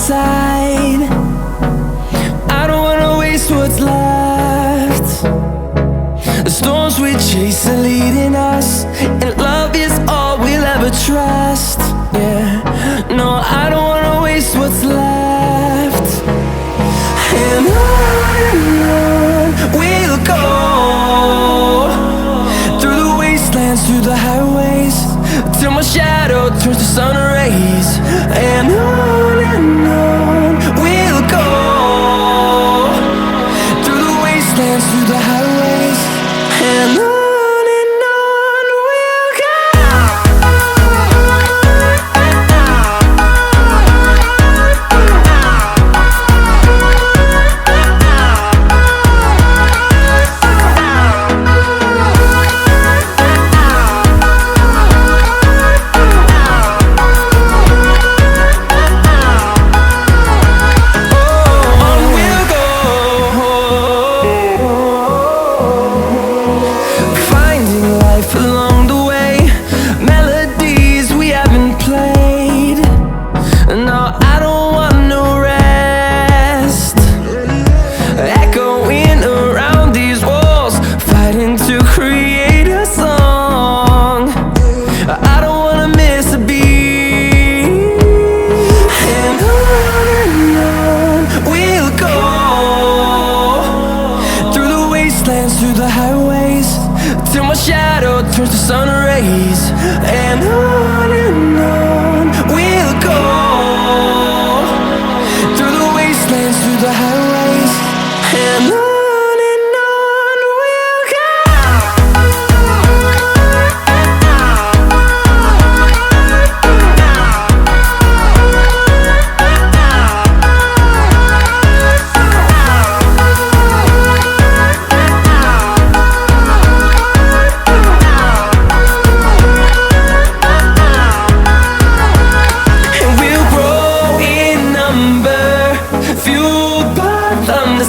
inside. I don't wanna waste what's left. The storms we chase are leading us, and love is all we'll ever trust. Yeah, no, I don't wanna waste what's left. And on we'll go, through the wastelands, through the highways, till my shadow turns to sun rays. And on we'll go, through the wastelands, through the highways, and on we'll go. Along the way, melodies we haven't played. No, I don't want no rest. Echoing around these walls, fighting to create a song. I don't wanna miss a beat. And on we'll go, through the wastelands, through the highways, till my shadow turns to sun rays. And on we'll go, through the wastelands, through the highways, and on we'll go.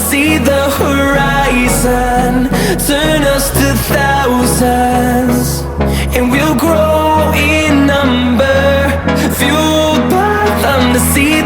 See the horizon turn us to thousands, and we'll grow in number, fueled by them to see